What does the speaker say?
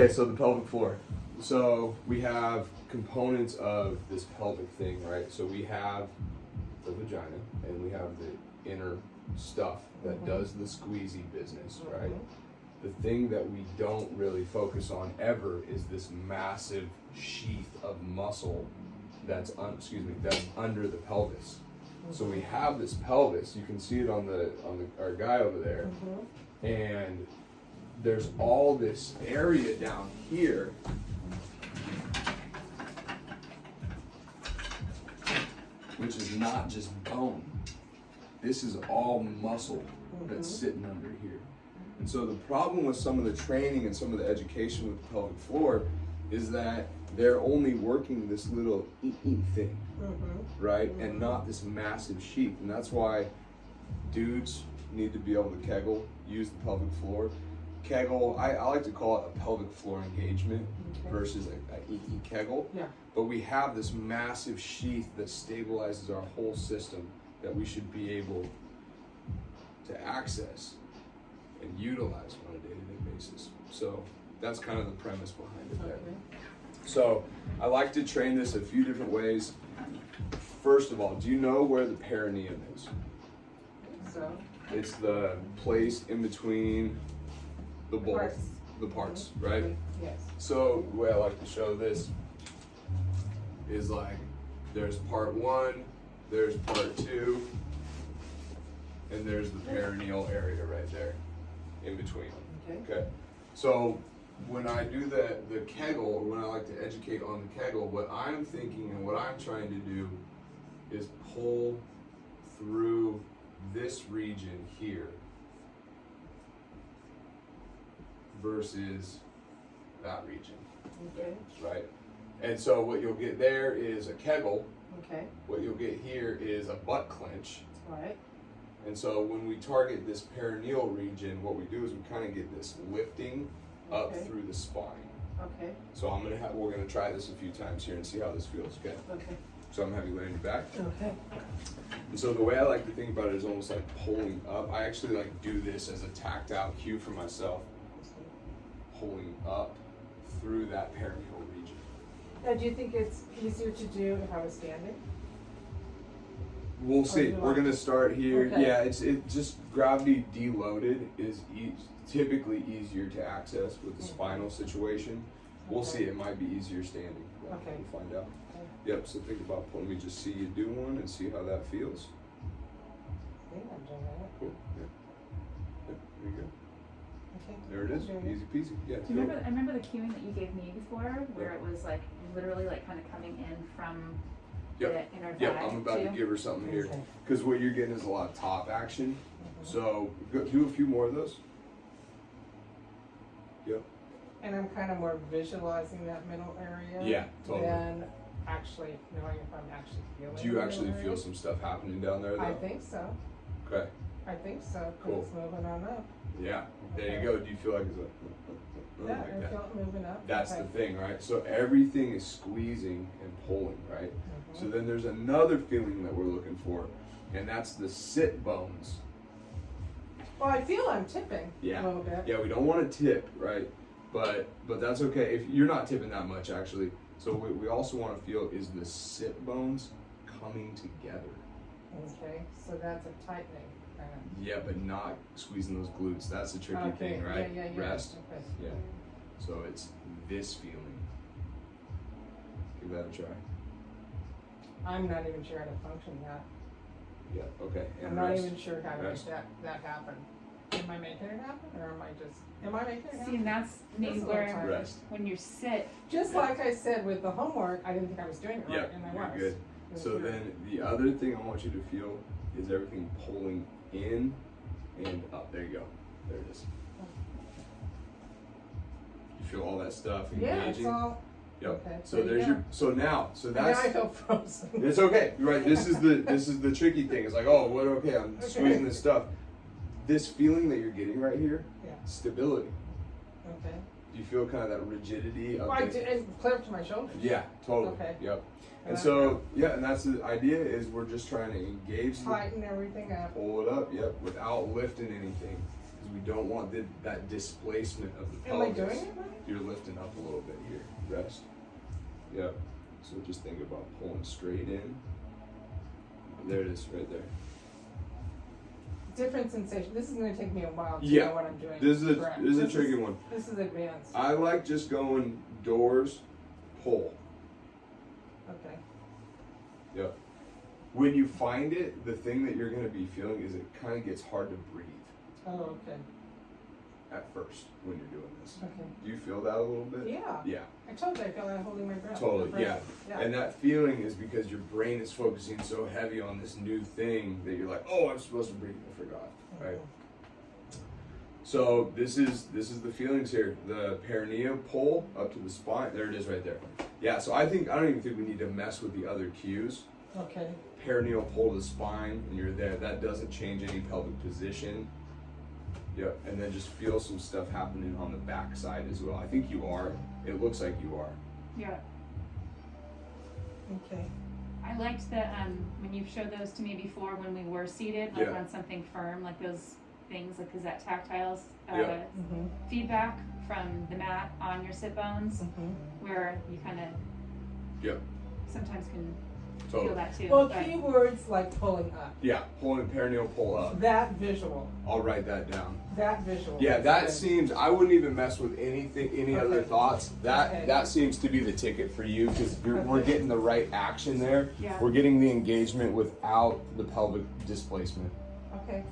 Okay, so the pelvic floor. So we have components of this pelvic thing, right? So we have the vagina and we have the inner stuff that does the squeezy business, right? The thing that we don't really focus on ever is this massive sheath of muscle that's that's under the pelvis. So we have this pelvis. You can see it on our guy over there, and there's all this area down here which is not just bone. This is all muscle that's sitting under here. And so the problem with some of the training and some of the education with the pelvic floor is that they're only working this little thing, right? And not this massive sheath. And that's why dudes need to be able to Kegel, use the pelvic floor. Kegel, I like to call it a pelvic floor engagement versus a Kegel. Yeah. But we have this massive sheath that stabilizes our whole system that we should be able to access and utilize on a day-to-day basis. So that's kind of the premise behind it there. So I like to train this a few different ways. First of all, do you know where the perineum is? So It's the place in between the both, the parts, right? yes. So the way I like to show this is like there's part one, there's part two, and there's the perineal area right there in between them. Okay. So when I do the Kegel, or when I like to educate on the Kegel, what I'm thinking and what I'm trying to do is pull through this region here versus that region, right? And so what you'll get there is a Kegel. Okay. What you'll get here is a butt clench. Right. And so when we target this perineal region, what we do is we kind of get this lifting up through the spine. Okay. So we're gonna try this a few times here and see how this feels. Okay. Okay. So I'm gonna have you lay on your back. Okay. And so the way I like to think about it is almost like pulling up. I actually like do this as a tactile cue for myself, pulling up through that perineal region. Now, do you think it's easier to do if I was standing? We'll see. you We're want- gonna start here. Okay. Yeah, it just gravity deloaded is typically easier to access with the spinal situation. We'll see. It might be easier standing. Yeah, Okay. We'll find out. Okay. Yep. So think about. Let me just see you do one and see how that feels. I think I'm doing that. Cool. Yeah. Yep. There you go. Okay. There it is. I'm doing Easy peasy. Yeah. Do you remember? I remember the cueing that you gave me before, where it was like literally like kind of coming in from the inner thigh. Yep. I'm about to give her something here Okay. because what you're getting is a lot of top action. So do a few more of those. Yep. And I'm kind of more visualizing that middle area. Yeah, totally. Than actually knowing if I'm actually feeling. Do you the actually middle feel area. some stuff happening down there though? I think so. Okay. I think so. 'Cause Cool. It's moving on up. Yeah. There you Okay. go. Do you feel like it's Yeah, like I that? feel it moving up. That's Okay. the thing, right? So everything is squeezing and pulling, right? So then there's another feeling that we're looking for, and that's the sit bones. Well, I feel I'm tipping Yeah. a little bit. Yeah, we don't want to tip, right? But that's okay. If you're not tipping that much, actually. So what we also want to feel is the sit bones coming together. Okay, so that's a tightening kind of. Yeah, but not squeezing those glutes. That's the tricky Okay, thing, right? Yeah. Rest. Okay. Yeah. So it's this feeling. Give that a try. I'm not even sure how to function that. Yeah. Okay. And I'm not rest. even sure how to Rest. make that happen. Am I making it happen, or am I making it See, happen? and that's maybe That's a little where tight. Rest. when you sit, Just like I said with the homework, I didn't think I was doing it right, Yeah, and I you're was. good. It was So good. then the other thing I want you to feel is everything pulling in and up. There you go. There it is. You feel all that stuff Yeah, engaging? it's all. Yep. Okay, So there you there's go. your. So now. So Now that's. I feel frozen. It's okay. You're right. This is the tricky thing. It's like, oh, what? Okay, I'm squeezing this stuff. This feeling that you're getting right here, Yeah. stability. Okay. Do you feel kind of that rigidity of Well, I the- did, it clear up to my shoulders. Yeah, totally. Okay. Yep. And And so, yeah, and that's the idea is we're just trying to engage the Tighten everything up. pull it up, yep, without lifting anything. Because we don't want that displacement of the Am I pelvis. doing it right? You're lifting up a little bit here. Rest. Yep. So just think about pulling straight in. There it is, right there. Different sensation. This is going to take me a while to Yeah. know what I'm doing. This is correct. a tricky one. This is advanced. I like just going doors, pull. Okay. Yep. When you find it, the thing that you're going to be feeling is it kind of gets hard to breathe Oh, okay. at first when you're doing this. Okay. Do you feel that a little bit? Yeah. Yeah. I told you I felt like holding my breath. Totally, My breath. yeah. And that feeling is because your brain is focusing so heavy on this new thing that you're like, oh, I'm supposed to breathe. I forgot. Right. So this is the feelings here. The perineum pull up to the spine. There it is, right there. Yeah. So I don't even think we need to mess with the other cues. Okay. Perineal pull to the spine, and you're there. That doesn't change any pelvic position. Yep. And then just feel some stuff happening on the back side as well. I think you are. It looks like you are. Yeah. Okay. I liked the when you showed those to me before when we were seated, like Yeah. on something firm, like those things, like is that tactile Yeah. Mm-hmm. feedback from the mat on your sit bones, Mm-hmm. where you kind of Yep. sometimes can Totally. feel that too. Well, but- keywords like pulling up. Yeah. Pulling perineal pull up. That visual. I'll write that down. That visual. Yeah, is that good. seems. I wouldn't even mess with any other Okay. thoughts. That Okay. that seems to be the ticket for you because we're Okay. getting the right action there. Yeah. We're getting the engagement without the pelvic displacement. Okay.